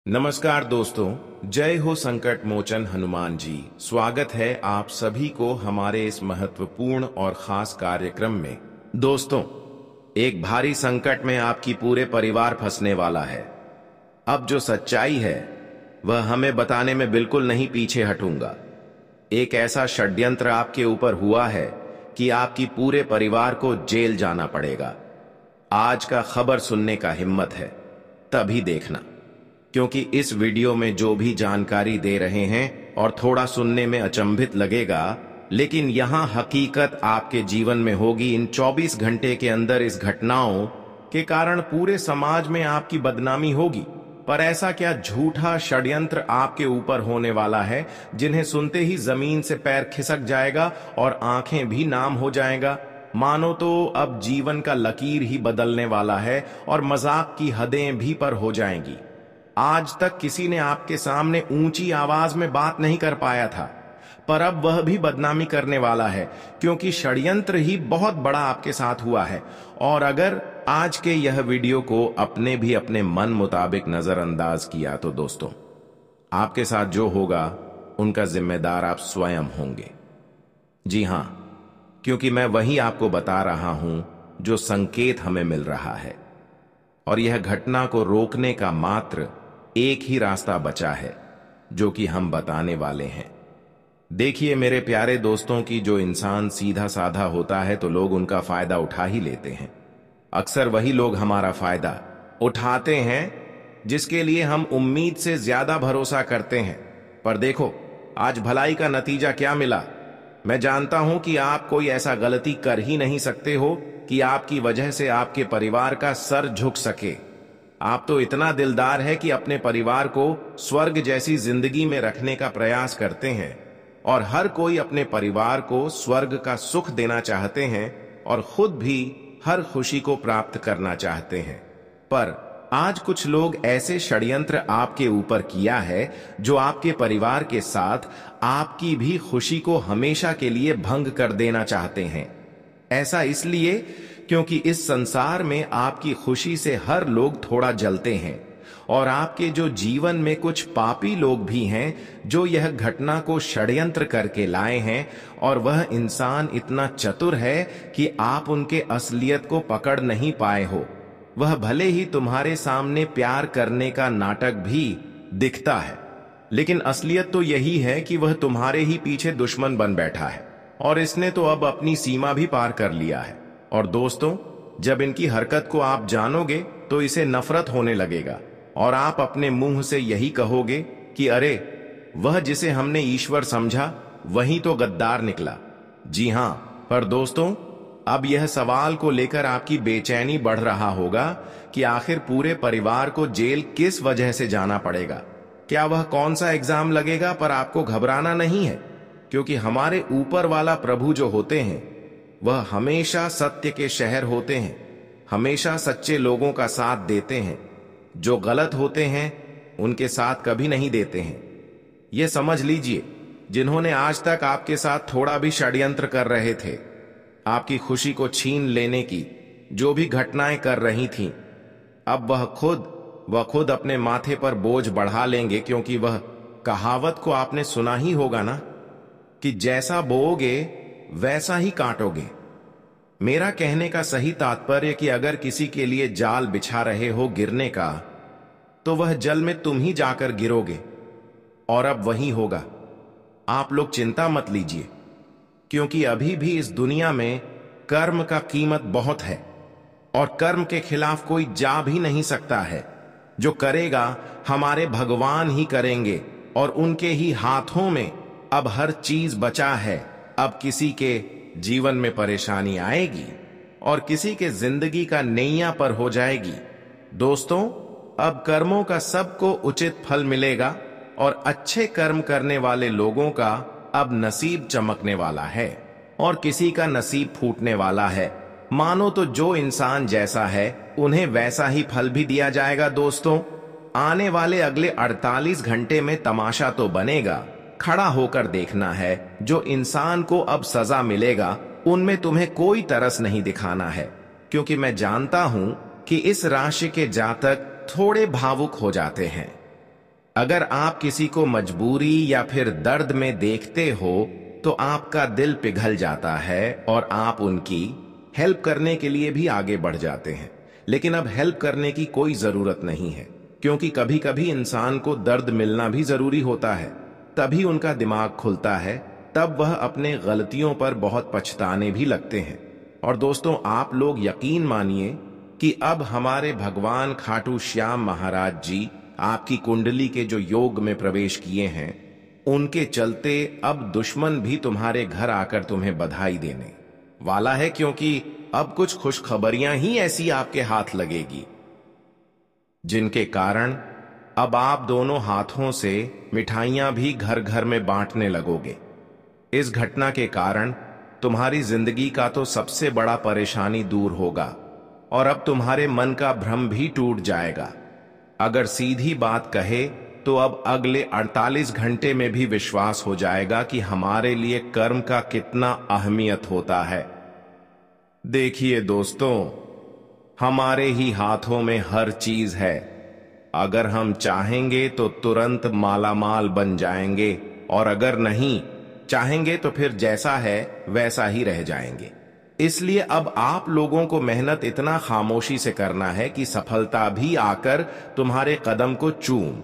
नमस्कार दोस्तों, जय हो संकट मोचन हनुमान जी। स्वागत है आप सभी को हमारे इस महत्वपूर्ण और खास कार्यक्रम में। दोस्तों, एक भारी संकट में आपकी पूरे परिवार फंसने वाला है। अब जो सच्चाई है वह हमें बताने में बिल्कुल नहीं पीछे हटूंगा। एक ऐसा षड्यंत्र आपके ऊपर हुआ है कि आपकी पूरे परिवार को जेल जाना पड़ेगा। आज का खबर सुनने का हिम्मत है तभी देखना, क्योंकि इस वीडियो में जो भी जानकारी दे रहे हैं और थोड़ा सुनने में अचंभित लगेगा, लेकिन यहां हकीकत आपके जीवन में होगी। इन 24 घंटे के अंदर इस घटनाओं के कारण पूरे समाज में आपकी बदनामी होगी। पर ऐसा क्या झूठा षड्यंत्र आपके ऊपर होने वाला है जिन्हें सुनते ही जमीन से पैर खिसक जाएगा और आंखें भी नाम हो जाएगा। मानो तो अब जीवन का लकीर ही बदलने वाला है और मजाक की हदें भी पर हो जाएंगी। आज तक किसी ने आपके सामने ऊंची आवाज में बात नहीं कर पाया था, पर अब वह भी बदनामी करने वाला है, क्योंकि षड्यंत्र ही बहुत बड़ा आपके साथ हुआ है। और अगर आज के यह वीडियो को अपने मन मुताबिक नजरअंदाज किया तो दोस्तों, आपके साथ जो होगा उनका जिम्मेदार आप स्वयं होंगे। जी हां, क्योंकि मैं वही आपको बता रहा हूं जो संकेत हमें मिल रहा है, और यह घटना को रोकने का मात्र एक ही रास्ता बचा है, जो कि हम बताने वाले हैं। देखिए मेरे प्यारे दोस्तों, की जो इंसान सीधा साधा होता है तो लोग उनका फायदा उठा ही लेते हैं। अक्सर वही लोग हमारा फायदा उठाते हैं जिसके लिए हम उम्मीद से ज्यादा भरोसा करते हैं। पर देखो आज भलाई का नतीजा क्या मिला। मैं जानता हूं कि आप कोई ऐसा गलती कर ही नहीं सकते हो कि आपकी वजह से आपके परिवार का सर झुक सके। आप तो इतना दिलदार है कि अपने परिवार को स्वर्ग जैसी जिंदगी में रखने का प्रयास करते हैं, और हर कोई अपने परिवार को स्वर्ग का सुख देना चाहते हैं और खुद भी हर खुशी को प्राप्त करना चाहते हैं। पर आज कुछ लोग ऐसे षड्यंत्र आपके ऊपर किया है जो आपके परिवार के साथ आपकी भी खुशी को हमेशा के लिए भंग कर देना चाहते हैं। ऐसा इसलिए क्योंकि इस संसार में आपकी खुशी से हर लोग थोड़ा जलते हैं, और आपके जो जीवन में कुछ पापी लोग भी हैं जो यह घटना को षड्यंत्र करके लाए हैं, और वह इंसान इतना चतुर है कि आप उनके असलियत को पकड़ नहीं पाए हो। वह भले ही तुम्हारे सामने प्यार करने का नाटक भी दिखता है, लेकिन असलियत तो यही है कि वह तुम्हारे ही पीछे दुश्मन बन बैठा है, और इसने तो अब अपनी सीमा भी पार कर लिया है। और दोस्तों, जब इनकी हरकत को आप जानोगे तो इसे नफरत होने लगेगा, और आप अपने मुंह से यही कहोगे कि अरे, वह जिसे हमने ईश्वर समझा वही तो गद्दार निकला। जी हां, पर दोस्तों, अब यह सवाल को लेकर आपकी बेचैनी बढ़ रहा होगा कि आखिर पूरे परिवार को जेल किस वजह से जाना पड़ेगा। क्या वह कौन सा एग्जाम लगेगा? पर आपको घबराना नहीं है, क्योंकि हमारे ऊपर वाला प्रभु जो होते हैं वह हमेशा सत्य के शहर होते हैं, हमेशा सच्चे लोगों का साथ देते हैं। जो गलत होते हैं उनके साथ कभी नहीं देते हैं। यह समझ लीजिए, जिन्होंने आज तक आपके साथ थोड़ा भी षड्यंत्र कर रहे थे, आपकी खुशी को छीन लेने की जो भी घटनाएं कर रही थीं, अब वह खुद अपने माथे पर बोझ बढ़ा लेंगे। क्योंकि वह कहावत को आपने सुना ही होगा ना, कि जैसा बोओगे वैसा ही काटोगे। मेरा कहने का सही तात्पर्य कि अगर किसी के लिए जाल बिछा रहे हो गिरने का, तो वह जल में तुम ही जाकर गिरोगे, और अब वही होगा। आप लोग चिंता मत लीजिए, क्योंकि अभी भी इस दुनिया में कर्म का कीमत बहुत है, और कर्म के खिलाफ कोई जा भी नहीं सकता है। जो करेगा हमारे भगवान ही करेंगे, और उनके ही हाथों में अब हर चीज बचा है। अब किसी के जीवन में परेशानी आएगी और किसी के जिंदगी का नैया पर हो जाएगी। दोस्तों, अब कर्मों का सबको उचित फल मिलेगा, और अच्छे कर्म करने वाले लोगों का अब नसीब चमकने वाला है, और किसी का नसीब फूटने वाला है। मानो तो जो इंसान जैसा है उन्हें वैसा ही फल भी दिया जाएगा। दोस्तों, आने वाले अगले 48 घंटे में तमाशा तो बनेगा। खड़ा होकर देखना है। जो इंसान को अब सजा मिलेगा उनमें तुम्हें कोई तरस नहीं दिखाना है, क्योंकि मैं जानता हूं कि इस राशि के जातक थोड़े भावुक हो जाते हैं। अगर आप किसी को मजबूरी या फिर दर्द में देखते हो तो आपका दिल पिघल जाता है और आप उनकी हेल्प करने के लिए भी आगे बढ़ जाते हैं। लेकिन अब हेल्प करने की कोई जरूरत नहीं है, क्योंकि कभी कभी इंसान को दर्द मिलना भी जरूरी होता है। तभी उनका दिमाग खुलता है, तब वह अपने गलतियों पर बहुत पछताने भी लगते हैं। और दोस्तों, आप लोग यकीन मानिए कि अब हमारे भगवान खाटू श्याम महाराज जी आपकी कुंडली के जो योग में प्रवेश किए हैं, उनके चलते अब दुश्मन भी तुम्हारे घर आकर तुम्हें बधाई देने वाला है, क्योंकि अब कुछ खुशखबरियां ही ऐसी आपके हाथ लगेगी जिनके कारण अब आप दोनों हाथों से मिठाइयां भी घर घर में बांटने लगोगे। इस घटना के कारण तुम्हारी जिंदगी का तो सबसे बड़ा परेशानी दूर होगा और अब तुम्हारे मन का भ्रम भी टूट जाएगा। अगर सीधी बात कहे तो अब अगले 48 घंटे में भी विश्वास हो जाएगा कि हमारे लिए कर्म का कितना अहमियत होता है। देखिए दोस्तों, हमारे ही हाथों में हर चीज है। अगर हम चाहेंगे तो तुरंत मालामाल बन जाएंगे, और अगर नहीं चाहेंगे तो फिर जैसा है वैसा ही रह जाएंगे। इसलिए अब आप लोगों को मेहनत इतना खामोशी से करना है कि सफलता भी आकर तुम्हारे कदम को चूम।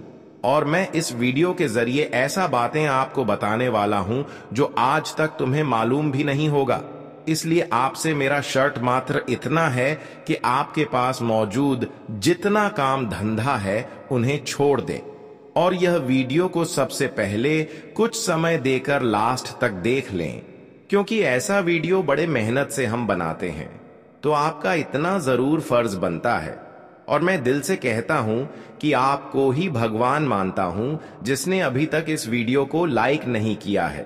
और मैं इस वीडियो के जरिए ऐसा बातें आपको बताने वाला हूं जो आज तक तुम्हें मालूम भी नहीं होगा। इसलिए आपसे मेरा शर्त मात्र इतना है कि आपके पास मौजूद जितना काम धंधा है उन्हें छोड़ दे और यह वीडियो को सबसे पहले कुछ समय देकर लास्ट तक देख लें, क्योंकि ऐसा वीडियो बड़े मेहनत से हम बनाते हैं, तो आपका इतना जरूर फर्ज बनता है। और मैं दिल से कहता हूं कि आपको ही भगवान मानता हूं जिसने अभी तक इस वीडियो को लाइक नहीं किया है।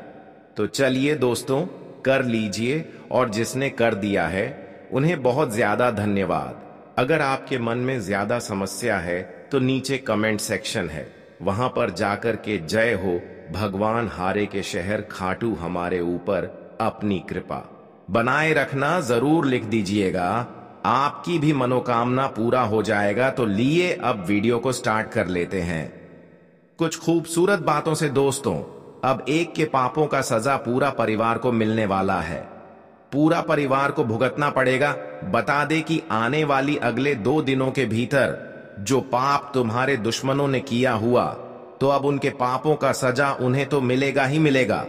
तो चलिए दोस्तों, कर लीजिए, और जिसने कर दिया है उन्हें बहुत ज्यादा धन्यवाद। अगर आपके मन में ज्यादा समस्या है तो नीचे कमेंट सेक्शन है, वहां पर जाकर के जय हो भगवान हारे के शहर खाटू हमारे ऊपर अपनी कृपा बनाए रखना जरूर लिख दीजिएगा। आपकी भी मनोकामना पूरा हो जाएगा। तो लिए अब वीडियो को स्टार्ट कर लेते हैं कुछ खूबसूरत बातों से। दोस्तों, अब एक के पापों का सजा पूरा परिवार को मिलने वाला है। पूरा परिवार को भुगतना पड़ेगा। बता दे कि आने वाली अगले 2 दिनों के भीतर जो पाप तुम्हारे दुश्मनों ने किया हुआ, तो अब उनके पापों का सजा उन्हें तो मिलेगा ही मिलेगा,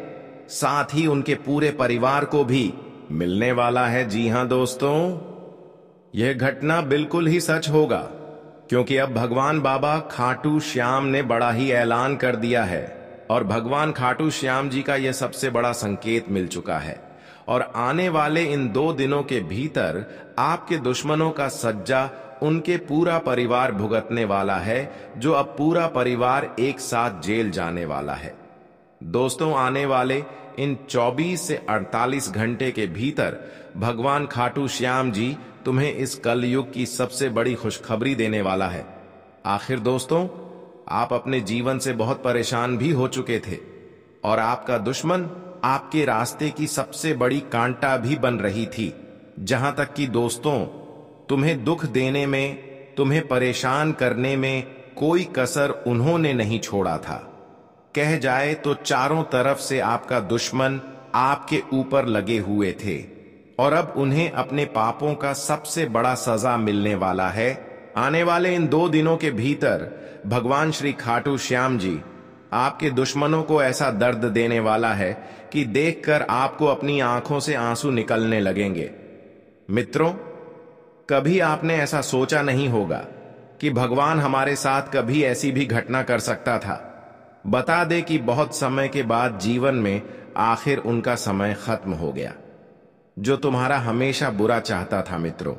साथ ही उनके पूरे परिवार को भी मिलने वाला है। जी हां दोस्तों, यह घटना बिल्कुल ही सच होगा, क्योंकि अब भगवान बाबा खाटू श्याम ने बड़ा ही ऐलान कर दिया है और भगवान खाटू श्याम जी का यह सबसे बड़ा संकेत मिल चुका है। और आने वाले इन 2 दिनों के भीतर आपके दुश्मनों का सज्जा उनके पूरा परिवार भुगतने वाला है, जो अब पूरा परिवार एक साथ जेल जाने वाला है। दोस्तों, आने वाले इन 24 से 48 घंटे के भीतर भगवान खाटू श्याम जी तुम्हें इस कलयुग की सबसे बड़ी खुशखबरी देने वाला है। आखिर दोस्तों, आप अपने जीवन से बहुत परेशान भी हो चुके थे और आपका दुश्मन आपके रास्ते की सबसे बड़ी कांटा भी बन रही थी। जहां तक कि दोस्तों, तुम्हें दुख देने में, तुम्हें परेशान करने में कोई कसर उन्होंने नहीं छोड़ा था। कह जाए तो चारों तरफ से आपका दुश्मन आपके ऊपर लगे हुए थे और अब उन्हें अपने पापों का सबसे बड़ा सजा मिलने वाला है। आने वाले इन 2 दिनों के भीतर भगवान श्री खाटू श्याम जी आपके दुश्मनों को ऐसा दर्द देने वाला है कि देखकर आपको अपनी आंखों से आंसू निकलने लगेंगे। मित्रों, कभी आपने ऐसा सोचा नहीं होगा कि भगवान हमारे साथ कभी ऐसी भी घटना कर सकता था। बता दे कि बहुत समय के बाद जीवन में आखिर उनका समय खत्म हो गया, जो तुम्हारा हमेशा बुरा चाहता था। मित्रों,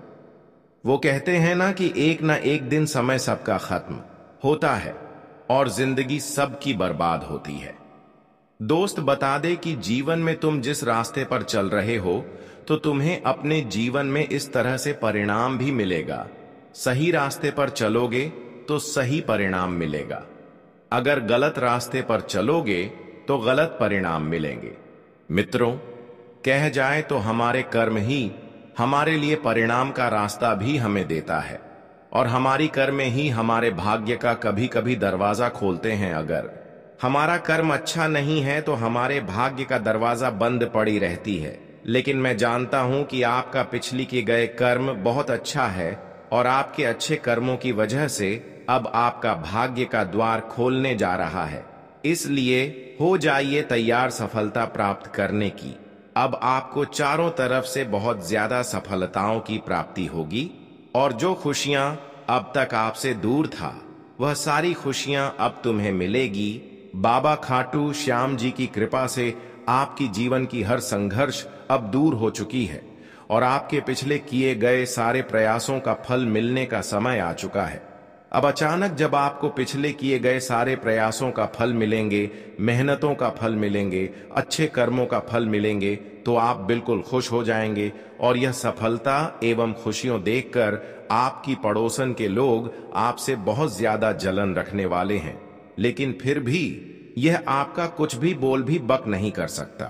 वो कहते हैं ना कि एक ना एक दिन समय सबका खत्म होता है और जिंदगी सबकी बर्बाद होती है। दोस्त, बता दे कि जीवन में तुम जिस रास्ते पर चल रहे हो, तो तुम्हें अपने जीवन में इस तरह से परिणाम भी मिलेगा। सही रास्ते पर चलोगे तो सही परिणाम मिलेगा, अगर गलत रास्ते पर चलोगे तो गलत परिणाम मिलेंगे। मित्रों, कह जाए तो हमारे कर्म ही हमारे लिए परिणाम का रास्ता भी हमें देता है। और हमारी कर्म ही हमारे भाग्य का कभी कभी दरवाजा खोलते हैं। अगर हमारा कर्म अच्छा नहीं है तो हमारे भाग्य का दरवाजा बंद पड़ी रहती है। लेकिन मैं जानता हूं कि आपका पिछली के गए कर्म बहुत अच्छा है और आपके अच्छे कर्मों की वजह से अब आपका भाग्य का द्वार खोलने जा रहा है। इसलिए हो जाइए तैयार सफलता प्राप्त करने की। अब आपको चारों तरफ से बहुत ज्यादा सफलताओं की प्राप्ति होगी और जो खुशियां अब तक आपसे दूर था वह सारी खुशियां अब तुम्हें मिलेगी। बाबा खाटू श्याम जी की कृपा से आपकी जीवन की हर संघर्ष अब दूर हो चुकी है और आपके पिछले किए गए सारे प्रयासों का फल मिलने का समय आ चुका है। अब अचानक जब आपको पिछले किए गए सारे प्रयासों का फल मिलेंगे, मेहनतों का फल मिलेंगे, अच्छे कर्मों का फल मिलेंगे, तो आप बिल्कुल खुश हो जाएंगे और यह सफलता एवं खुशियों देखकर आपकी पड़ोसन के लोग आपसे बहुत ज्यादा जलन रखने वाले हैं। लेकिन फिर भी यह आपका कुछ भी बोल भी बक नहीं कर सकता,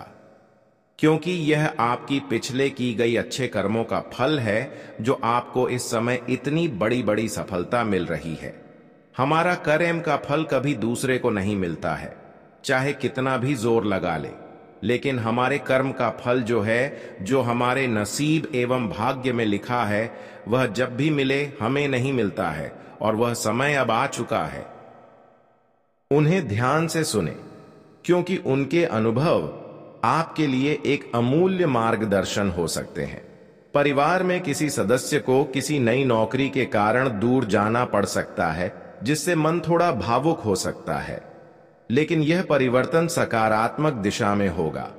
क्योंकि यह आपकी पिछले की गई अच्छे कर्मों का फल है जो आपको इस समय इतनी बड़ी बड़ी सफलता मिल रही है। हमारा कर्म का फल कभी दूसरे को नहीं मिलता है, चाहे कितना भी जोर लगा ले। लेकिन हमारे कर्म का फल जो है, जो हमारे नसीब एवं भाग्य में लिखा है, वह जब भी मिले हमें नहीं मिलता है और वह समय अब आ चुका है। उन्हें ध्यान से सुने, क्योंकि उनके अनुभव आपके लिए एक अमूल्य मार्गदर्शन हो सकते हैं। परिवार में किसी सदस्य को किसी नई नौकरी के कारण दूर जाना पड़ सकता है, जिससे मन थोड़ा भावुक हो सकता है, लेकिन यह परिवर्तन सकारात्मक दिशा में होगा।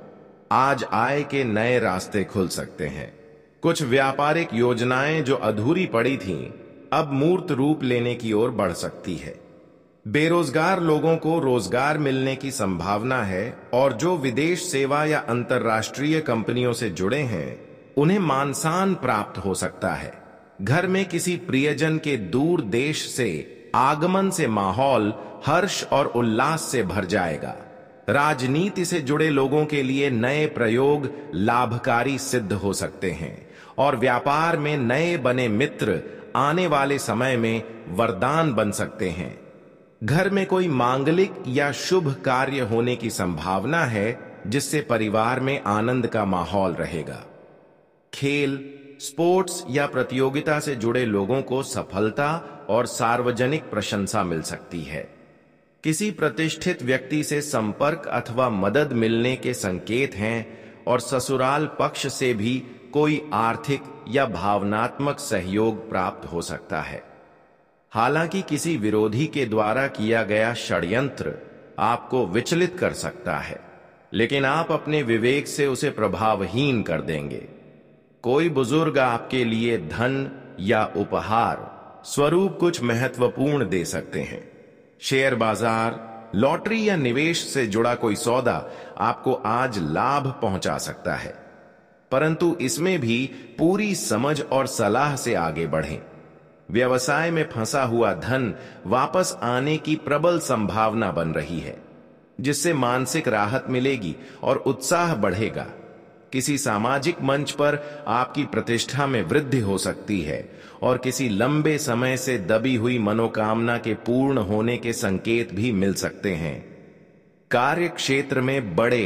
आज आय के नए रास्ते खुल सकते हैं। कुछ व्यापारिक योजनाएं जो अधूरी पड़ी थीं, अब मूर्त रूप लेने की ओर बढ़ सकती है। बेरोजगार लोगों को रोजगार मिलने की संभावना है और जो विदेश सेवा या अंतर्राष्ट्रीय कंपनियों से जुड़े हैं, उन्हें मानसान प्राप्त हो सकता है। घर में किसी प्रियजन के दूर देश से आगमन से माहौल हर्ष और उल्लास से भर जाएगा। राजनीति से जुड़े लोगों के लिए नए प्रयोग लाभकारी सिद्ध हो सकते हैं और व्यापार में नए बने मित्र आने वाले समय में वरदान बन सकते हैं। घर में कोई मांगलिक या शुभ कार्य होने की संभावना है, जिससे परिवार में आनंद का माहौल रहेगा। खेल, स्पोर्ट्स या प्रतियोगिता से जुड़े लोगों को सफलता और सार्वजनिक प्रशंसा मिल सकती है। किसी प्रतिष्ठित व्यक्ति से संपर्क अथवा मदद मिलने के संकेत हैं और ससुराल पक्ष से भी कोई आर्थिक या भावनात्मक सहयोग प्राप्त हो सकता है। हालांकि किसी विरोधी के द्वारा किया गया षड्यंत्र आपको विचलित कर सकता है, लेकिन आप अपने विवेक से उसे प्रभावहीन कर देंगे। कोई बुजुर्ग आपके लिए धन या उपहार स्वरूप कुछ महत्वपूर्ण दे सकते हैं। शेयर बाजार, लॉटरी या निवेश से जुड़ा कोई सौदा आपको आज लाभ पहुंचा सकता है, परंतु इसमें भी पूरी समझ और सलाह से आगे बढ़ें। व्यवसाय में फंसा हुआ धन वापस आने की प्रबल संभावना बन रही है, जिससे मानसिक राहत मिलेगी और उत्साह बढ़ेगा। किसी सामाजिक मंच पर आपकी प्रतिष्ठा में वृद्धि हो सकती है और किसी लंबे समय से दबी हुई मनोकामना के पूर्ण होने के संकेत भी मिल सकते हैं। कार्य क्षेत्र में बड़े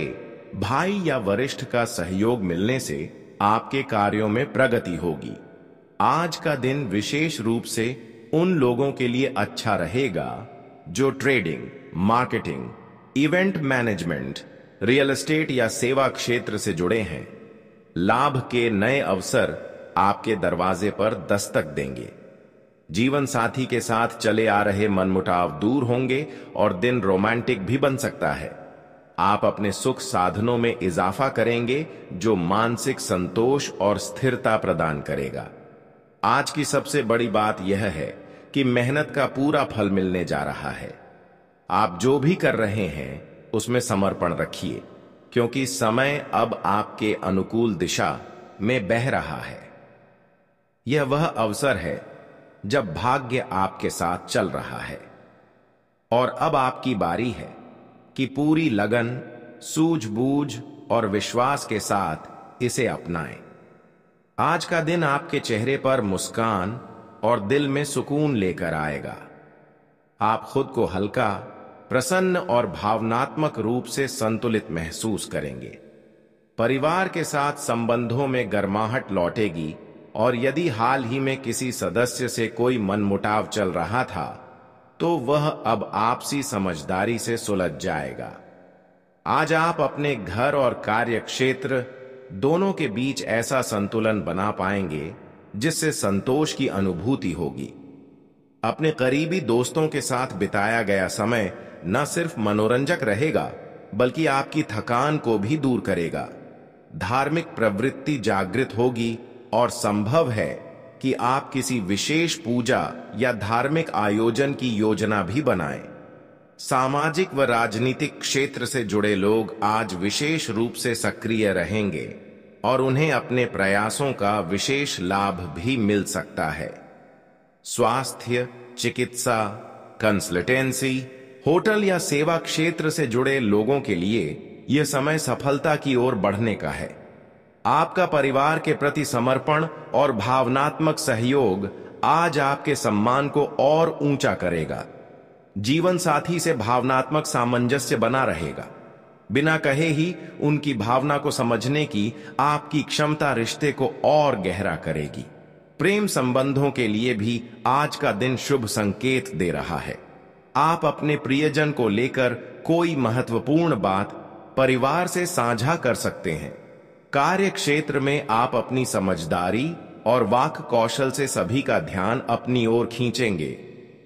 भाई या वरिष्ठ का सहयोग मिलने से आपके कार्यों में प्रगति होगी। आज का दिन विशेष रूप से उन लोगों के लिए अच्छा रहेगा जो trading, marketing, event management, real estate या सेवा क्षेत्र से जुड़े हैं। लाभ के नए अवसर आपके दरवाजे पर दस्तक देंगे। जीवन साथी के साथ चले आ रहे मनमुटाव दूर होंगे और दिन रोमांटिक भी बन सकता है। आप अपने सुख साधनों में इजाफा करेंगे, जो मानसिक संतोष और स्थिरता प्रदान करेगा। आज की सबसे बड़ी बात यह है कि मेहनत का पूरा फल मिलने जा रहा है। आप जो भी कर रहे हैं उसमें समर्पण रखिए, क्योंकि समय अब आपके अनुकूल दिशा में बह रहा है। यह वह अवसर है जब भाग्य आपके साथ चल रहा है और अब आपकी बारी है कि पूरी लगन, सूझबूझ और विश्वास के साथ इसे अपनाएं। आज का दिन आपके चेहरे पर मुस्कान, और दिल में सुकून लेकर आएगा। आप खुद को हल्का, प्रसन्न और भावनात्मक रूप से संतुलित महसूस करेंगे। परिवार के साथ संबंधों में गर्माहट लौटेगी और यदि हाल ही में किसी सदस्य से कोई मनमुटाव चल रहा था तो वह अब आपसी समझदारी से सुलझ जाएगा। आज आप अपने घर और कार्य क्षेत्र दोनों के बीच ऐसा संतुलन बना पाएंगे जिससे संतोष की अनुभूति होगी। अपने करीबी दोस्तों के साथ बिताया गया समय न सिर्फ मनोरंजक रहेगा बल्कि आपकी थकान को भी दूर करेगा। धार्मिक प्रवृत्ति जागृत होगी और संभव है कि आप किसी विशेष पूजा या धार्मिक आयोजन की योजना भी बनाएं। सामाजिक व राजनीतिक क्षेत्र से जुड़े लोग आज विशेष रूप से सक्रिय रहेंगे और उन्हें अपने प्रयासों का विशेष लाभ भी मिल सकता है। स्वास्थ्य, चिकित्सा, कंसल्टेंसी, होटल या सेवा क्षेत्र से जुड़े लोगों के लिए यह समय सफलता की ओर बढ़ने का है। आपका परिवार के प्रति समर्पण और भावनात्मक सहयोग आज आपके सम्मान को और ऊंचा करेगा। जीवन साथी से भावनात्मक सामंजस्य बना रहेगा। बिना कहे ही उनकी भावना को समझने की आपकी क्षमता रिश्ते को और गहरा करेगी। प्रेम संबंधों के लिए भी आज का दिन शुभ संकेत दे रहा है। आप अपने प्रियजन को लेकर कोई महत्वपूर्ण बात परिवार से साझा कर सकते हैं। कार्य क्षेत्र में आप अपनी समझदारी और वाक कौशल से सभी का ध्यान अपनी ओर खींचेंगे।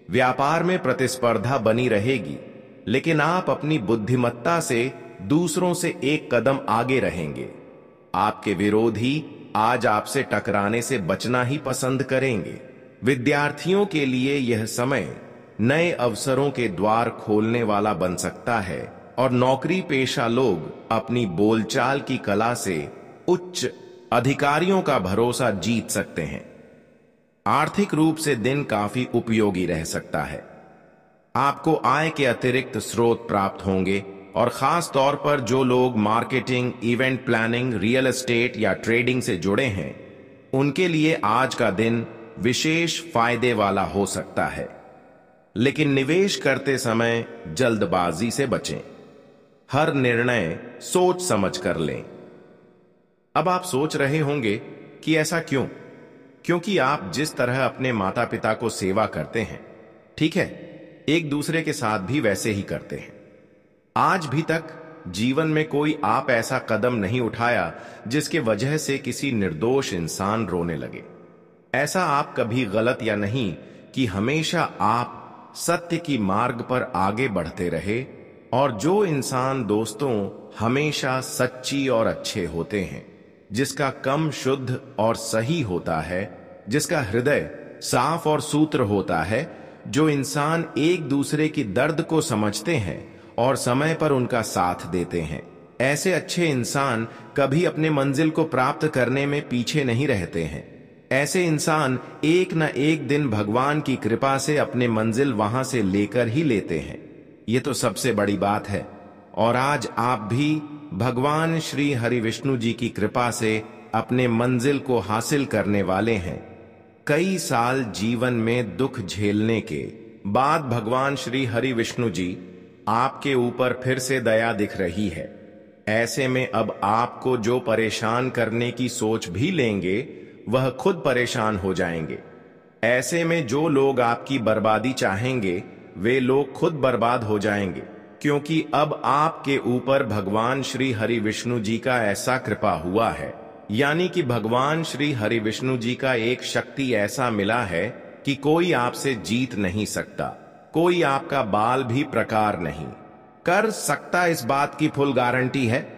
व्यापार में प्रतिस्पर्धा बनी रहेगी, लेकिन आप अपनी बुद्धिमत्ता से दूसरों से एक कदम आगे रहेंगे। आपके विरोधी आज आपसे टकराने से बचना ही पसंद करेंगे। विद्यार्थियों के लिए यह समय नए अवसरों के द्वार खोलने वाला बन सकता है और नौकरी पेशा लोग अपनी बोलचाल की कला से उच्च अधिकारियों का भरोसा जीत सकते हैं। आर्थिक रूप से दिन काफी उपयोगी रह सकता है। आपको आय के अतिरिक्त स्रोत प्राप्त होंगे और खास तौर पर जो लोग marketing, event planning, real estate या ट्रेडिंग से जुड़े हैं, उनके लिए आज का दिन विशेष फायदे वाला हो सकता है। लेकिन निवेश करते समय जल्दबाजी से बचें। हर निर्णय सोच समझ कर लें। अब आप सोच रहे होंगे कि ऐसा क्यों? क्योंकि आप जिस तरह अपने माता पिता को सेवा करते हैं, ठीक है, एक दूसरे के साथ भी वैसे ही करते हैं। आज भी तक जीवन में कोई आप ऐसा कदम नहीं उठाया जिसके वजह से किसी निर्दोष इंसान रोने लगे। ऐसा आप कभी गलत या नहीं कि हमेशा आप सत्य की मार्ग पर आगे बढ़ते रहे और जो इंसान दोस्तों हमेशा सच्ची और अच्छे होते हैं, जिसका कम शुद्ध और सही होता है, जिसका हृदय साफ और सूत्र होता है, जो इंसान एक दूसरे की दर्द को समझते हैं और समय पर उनका साथ देते हैं, ऐसे अच्छे इंसान कभी अपने मंजिल को प्राप्त करने में पीछे नहीं रहते हैं। ऐसे इंसान एक न एक दिन भगवान की कृपा से अपने मंजिल वहां से लेकर ही लेते हैं। ये तो सबसे बड़ी बात है। और आज आप भी भगवान श्री हरि विष्णु जी की कृपा से अपने मंजिल को हासिल करने वाले हैं। कई साल जीवन में दुख झेलने के बाद भगवान श्री हरि विष्णु जी आपके ऊपर फिर से दया दिख रही है। ऐसे में अब आपको जो परेशान करने की सोच भी लेंगे, वह खुद परेशान हो जाएंगे। ऐसे में जो लोग आपकी बर्बादी चाहेंगे, वे लोग खुद बर्बाद हो जाएंगे, क्योंकि अब आपके ऊपर भगवान श्री हरि विष्णु जी का ऐसा कृपा हुआ है। यानी कि भगवान श्री हरि विष्णु जी का एक शक्ति ऐसा मिला है कि कोई आपसे जीत नहीं सकता, कोई आपका बाल भी प्रकार नहीं कर सकता। इस बात की फुल गारंटी है।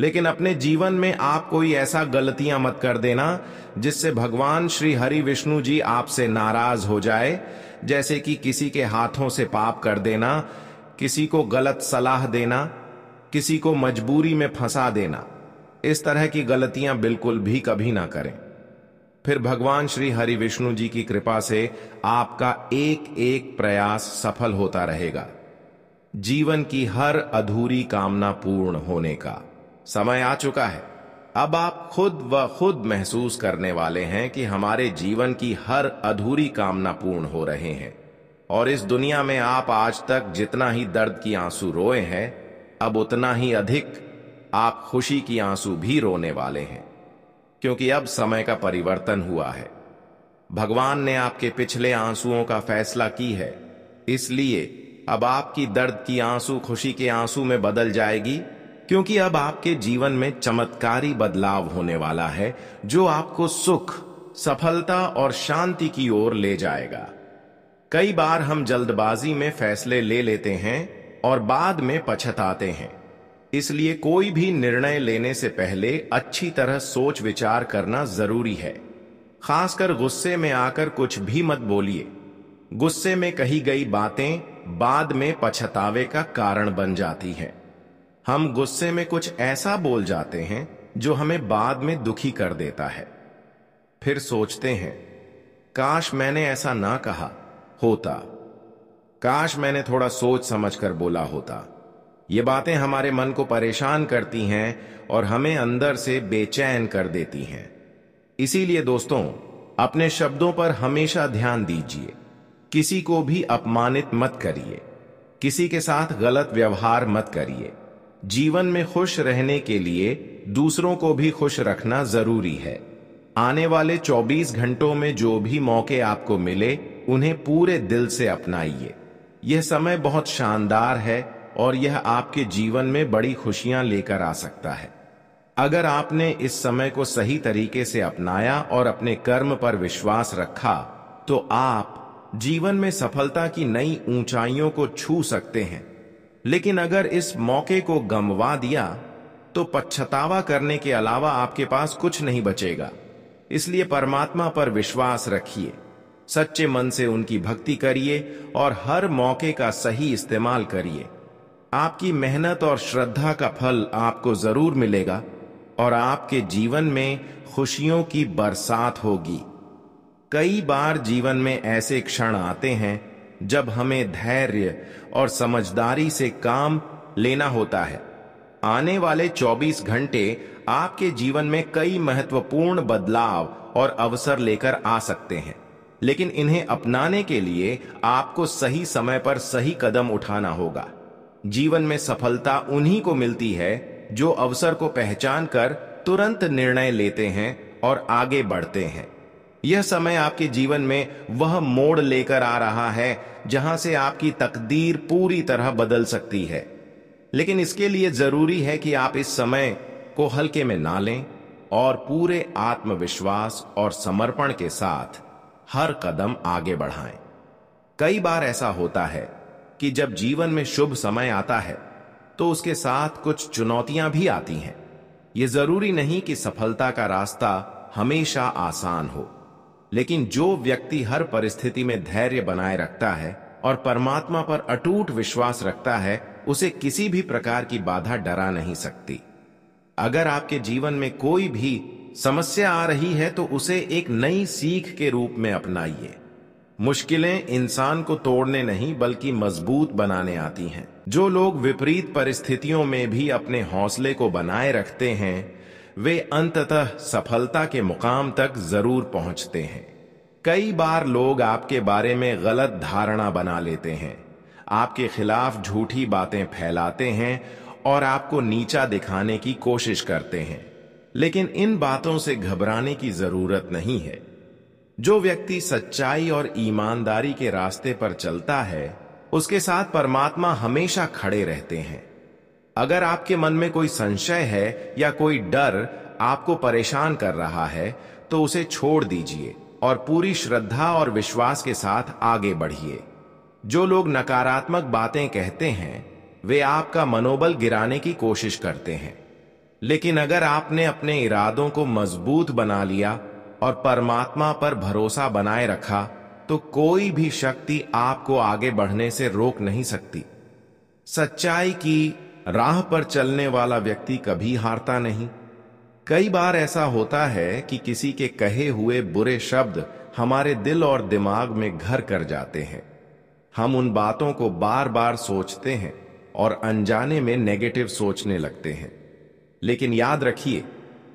लेकिन अपने जीवन में आप कोई ऐसा गलतियां मत कर देना जिससे भगवान श्री हरि विष्णु जी आपसे नाराज हो जाए, जैसे कि किसी के हाथों से पाप कर देना, किसी को गलत सलाह देना, किसी को मजबूरी में फंसा देना। इस तरह की गलतियां बिल्कुल भी कभी ना करें। फिर भगवान श्री हरि विष्णु जी की कृपा से आपका एक एक प्रयास सफल होता रहेगा। जीवन की हर अधूरी कामना पूर्ण होने का समय आ चुका है। अब आप खुद व खुद महसूस करने वाले हैं कि हमारे जीवन की हर अधूरी कामना पूर्ण हो रहे हैं, और इस दुनिया में आप आज तक जितना ही दर्द की आंसू रोए हैं, अब उतना ही अधिक आप खुशी की आंसू भी रोने वाले हैं, क्योंकि अब समय का परिवर्तन हुआ है। भगवान ने आपके पिछले आंसुओं का फैसला की है, इसलिए अब आपकी दर्द की आंसू खुशी के आंसू में बदल जाएगी, क्योंकि अब आपके जीवन में चमत्कारी बदलाव होने वाला है जो आपको सुख, सफलता और शांति की ओर ले जाएगा। कई बार हम जल्दबाजी में फैसले ले लेते हैं और बाद में पछताते हैं, इसलिए कोई भी निर्णय लेने से पहले अच्छी तरह सोच विचार करना जरूरी है। खासकर गुस्से में आकर कुछ भी मत बोलिए। गुस्से में कही गई बातें बाद में पछतावे का कारण बन जाती हैं। हम गुस्से में कुछ ऐसा बोल जाते हैं जो हमें बाद में दुखी कर देता है। फिर सोचते हैं, काश मैंने ऐसा ना कहा होता, काश मैंने थोड़ा सोच समझकर बोला होता। ये बातें हमारे मन को परेशान करती हैं और हमें अंदर से बेचैन कर देती हैं। इसीलिए दोस्तों, अपने शब्दों पर हमेशा ध्यान दीजिए। किसी को भी अपमानित मत करिए, किसी के साथ गलत व्यवहार मत करिए। जीवन में खुश रहने के लिए दूसरों को भी खुश रखना जरूरी है। आने वाले 24 घंटों में जो भी मौके आपको मिले, उन्हें पूरे दिल से अपनाइए। यह समय बहुत शानदार है और यह आपके जीवन में बड़ी खुशियां लेकर आ सकता है। अगर आपने इस समय को सही तरीके से अपनाया और अपने कर्म पर विश्वास रखा, तो आप जीवन में सफलता की नई ऊंचाइयों को छू सकते हैं। लेकिन अगर इस मौके को गंवा दिया, तो पछतावा करने के अलावा आपके पास कुछ नहीं बचेगा। इसलिए परमात्मा पर विश्वास रखिए, सच्चे मन से उनकी भक्ति करिए और हर मौके का सही इस्तेमाल करिए। आपकी मेहनत और श्रद्धा का फल आपको जरूर मिलेगा और आपके जीवन में खुशियों की बरसात होगी। कई बार जीवन में ऐसे क्षण आते हैं जब हमें धैर्य और समझदारी से काम लेना होता है। आने वाले 24 घंटे आपके जीवन में कई महत्वपूर्ण बदलाव और अवसर लेकर आ सकते हैं, लेकिन इन्हें अपनाने के लिए आपको सही समय पर सही कदम उठाना होगा। जीवन में सफलता उन्हीं को मिलती है जो अवसर को पहचान कर तुरंत निर्णय लेते हैं और आगे बढ़ते हैं। यह समय आपके जीवन में वह मोड़ लेकर आ रहा है जहां से आपकी तकदीर पूरी तरह बदल सकती है। लेकिन इसके लिए जरूरी है कि आप इस समय को हल्के में ना लें और पूरे आत्मविश्वास और समर्पण के साथ हर कदम आगे बढ़ाएं। कई बार ऐसा होता है कि जब जीवन में शुभ समय आता है तो उसके साथ कुछ चुनौतियां भी आती हैं। यह जरूरी नहीं कि सफलता का रास्ता हमेशा आसान हो, लेकिन जो व्यक्ति हर परिस्थिति में धैर्य बनाए रखता है और परमात्मा पर अटूट विश्वास रखता है, उसे किसी भी प्रकार की बाधा डरा नहीं सकती। अगर आपके जीवन में कोई भी समस्या आ रही है तो उसे एक नई सीख के रूप में अपनाइए। मुश्किलें इंसान को तोड़ने नहीं बल्कि मजबूत बनाने आती हैं। जो लोग विपरीत परिस्थितियों में भी अपने हौसले को बनाए रखते हैं, वे अंततः सफलता के मुकाम तक जरूर पहुंचते हैं। कई बार लोग आपके बारे में गलत धारणा बना लेते हैं, आपके खिलाफ झूठी बातें फैलाते हैं और आपको नीचा दिखाने की कोशिश करते हैं। लेकिन इन बातों से घबराने की जरूरत नहीं है। जो व्यक्ति सच्चाई और ईमानदारी के रास्ते पर चलता है, उसके साथ परमात्मा हमेशा खड़े रहते हैं। अगर आपके मन में कोई संशय है या कोई डर आपको परेशान कर रहा है, तो उसे छोड़ दीजिए और पूरी श्रद्धा और विश्वास के साथ आगे बढ़िए। जो लोग नकारात्मक बातें कहते हैं, वे आपका मनोबल गिराने की कोशिश करते हैं। लेकिन अगर आपने अपने इरादों को मजबूत बना लिया और परमात्मा पर भरोसा बनाए रखा, तो कोई भी शक्ति आपको आगे बढ़ने से रोक नहीं सकती। सच्चाई की राह पर चलने वाला व्यक्ति कभी हारता नहीं। कई बार ऐसा होता है कि किसी के कहे हुए बुरे शब्द हमारे दिल और दिमाग में घर कर जाते हैं। हम उन बातों को बार बार सोचते हैं और अनजाने में नेगेटिव सोचने लगते हैं। लेकिन याद रखिए,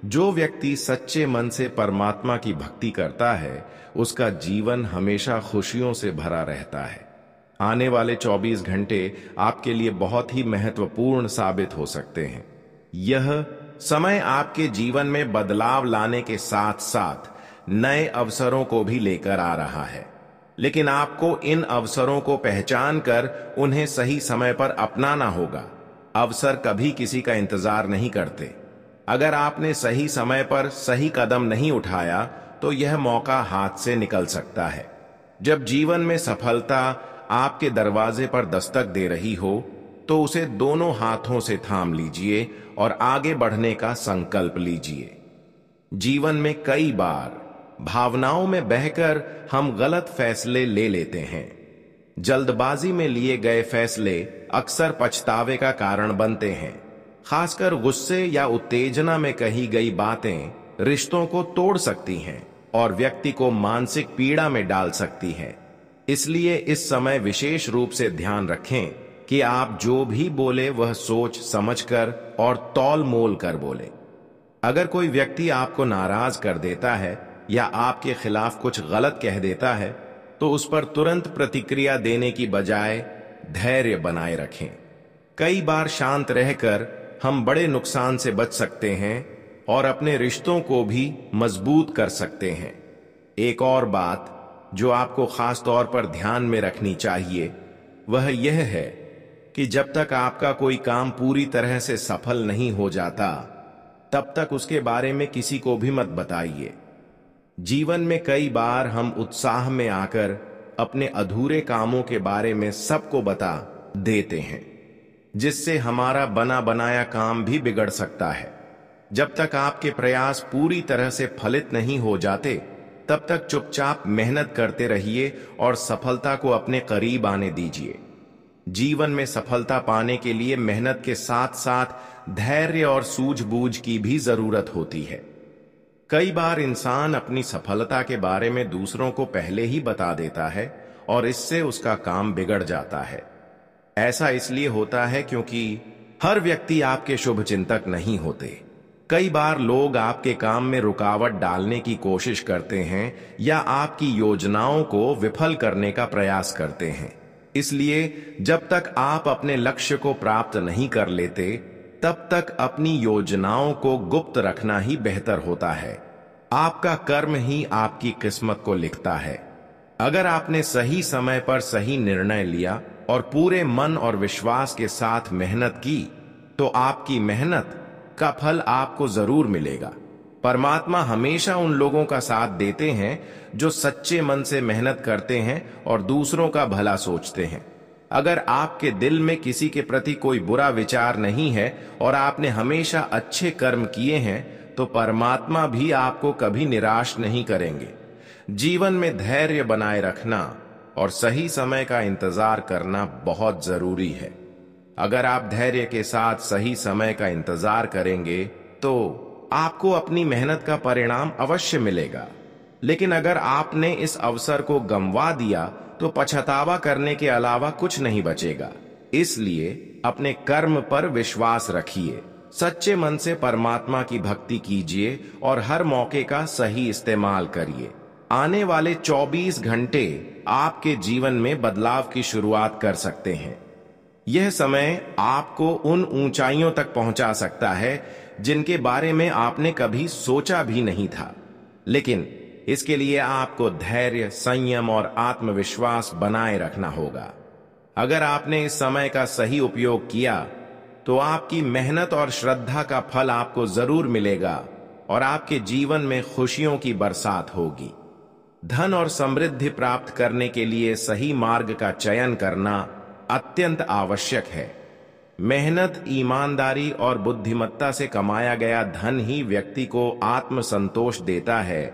जो व्यक्ति सच्चे मन से परमात्मा की भक्ति करता है, उसका जीवन हमेशा खुशियों से भरा रहता है। आने वाले 24 घंटे आपके लिए बहुत ही महत्वपूर्ण साबित हो सकते हैं। यह समय आपके जीवन में बदलाव लाने के साथ साथ नए अवसरों को भी लेकर आ रहा है, लेकिन आपको इन अवसरों को पहचान कर उन्हें सही समय पर अपनाना होगा। अवसर कभी किसी का इंतजार नहीं करते। अगर आपने सही समय पर सही कदम नहीं उठाया तो यह मौका हाथ से निकल सकता है। जब जीवन में सफलता आपके दरवाजे पर दस्तक दे रही हो तो उसे दोनों हाथों से थाम लीजिए और आगे बढ़ने का संकल्प लीजिए। जीवन में कई बार भावनाओं में बहकर हम गलत फैसले ले लेते हैं। जल्दबाजी में लिए गए फैसले अक्सर पछतावे का कारण बनते हैं। खासकर गुस्से या उत्तेजना में कही गई बातें रिश्तों को तोड़ सकती हैं और व्यक्ति को मानसिक पीड़ा में डाल सकती हैं। इसलिए इस समय विशेष रूप से ध्यान रखें कि आप जो भी बोले वह सोच समझकर और तौल मोल कर बोले। अगर कोई व्यक्ति आपको नाराज कर देता है या आपके खिलाफ कुछ गलत कह देता है तो उस पर तुरंत प्रतिक्रिया देने की बजाय धैर्य बनाए रखें। कई बार शांत रहकर हम बड़े नुकसान से बच सकते हैं और अपने रिश्तों को भी मजबूत कर सकते हैं। एक और बात जो आपको खास तौर पर ध्यान में रखनी चाहिए वह यह है कि जब तक आपका कोई काम पूरी तरह से सफल नहीं हो जाता तब तक उसके बारे में किसी को भी मत बताइए। जीवन में कई बार हम उत्साह में आकर अपने अधूरे कामों के बारे में सबको बता देते हैं, जिससे हमारा बना बनाया काम भी बिगड़ सकता है। जब तक आपके प्रयास पूरी तरह से फलित नहीं हो जाते तब तक चुपचाप मेहनत करते रहिए और सफलता को अपने करीब आने दीजिए। जीवन में सफलता पाने के लिए मेहनत के साथ साथ धैर्य और सूझबूझ की भी जरूरत होती है। कई बार इंसान अपनी सफलता के बारे में दूसरों को पहले ही बता देता है और इससे उसका काम बिगड़ जाता है। ऐसा इसलिए होता है क्योंकि हर व्यक्ति आपके शुभ चिंतक नहीं होते। कई बार लोग आपके काम में रुकावट डालने की कोशिश करते हैं या आपकी योजनाओं को विफल करने का प्रयास करते हैं। इसलिए जब तक आप अपने लक्ष्य को प्राप्त नहीं कर लेते तब तक अपनी योजनाओं को गुप्त रखना ही बेहतर होता है। आपका कर्म ही आपकी किस्मत को लिखता है। अगर आपने सही समय पर सही निर्णय लिया और पूरे मन और विश्वास के साथ मेहनत की तो आपकी मेहनत का फल आपको जरूर मिलेगा। परमात्मा हमेशा उन लोगों का साथ देते हैं जो सच्चे मन से मेहनत करते हैं और दूसरों का भला सोचते हैं। अगर आपके दिल में किसी के प्रति कोई बुरा विचार नहीं है और आपने हमेशा अच्छे कर्म किए हैं तो परमात्मा भी आपको कभी निराश नहीं करेंगे। जीवन में धैर्य बनाए रखना और सही समय का इंतजार करना बहुत जरूरी है। अगर आप धैर्य के साथ सही समय का इंतजार करेंगे तो आपको अपनी मेहनत का परिणाम अवश्य मिलेगा। लेकिन अगर आपने इस अवसर को गंवा दिया तो पछतावा करने के अलावा कुछ नहीं बचेगा। इसलिए अपने कर्म पर विश्वास रखिए, सच्चे मन से परमात्मा की भक्ति कीजिए और हर मौके का सही इस्तेमाल करिए। आने वाले 24 घंटे आपके जीवन में बदलाव की शुरुआत कर सकते हैं। यह समय आपको उन ऊंचाइयों तक पहुंचा सकता है जिनके बारे में आपने कभी सोचा भी नहीं था। लेकिन इसके लिए आपको धैर्य, संयम और आत्मविश्वास बनाए रखना होगा। अगर आपने इस समय का सही उपयोग किया तो आपकी मेहनत और श्रद्धा का फल आपको जरूर मिलेगा और आपके जीवन में खुशियों की बरसात होगी। धन और समृद्धि प्राप्त करने के लिए सही मार्ग का चयन करना अत्यंत आवश्यक है। मेहनत, ईमानदारी और बुद्धिमत्ता से कमाया गया धन ही व्यक्ति को आत्मसंतोष देता है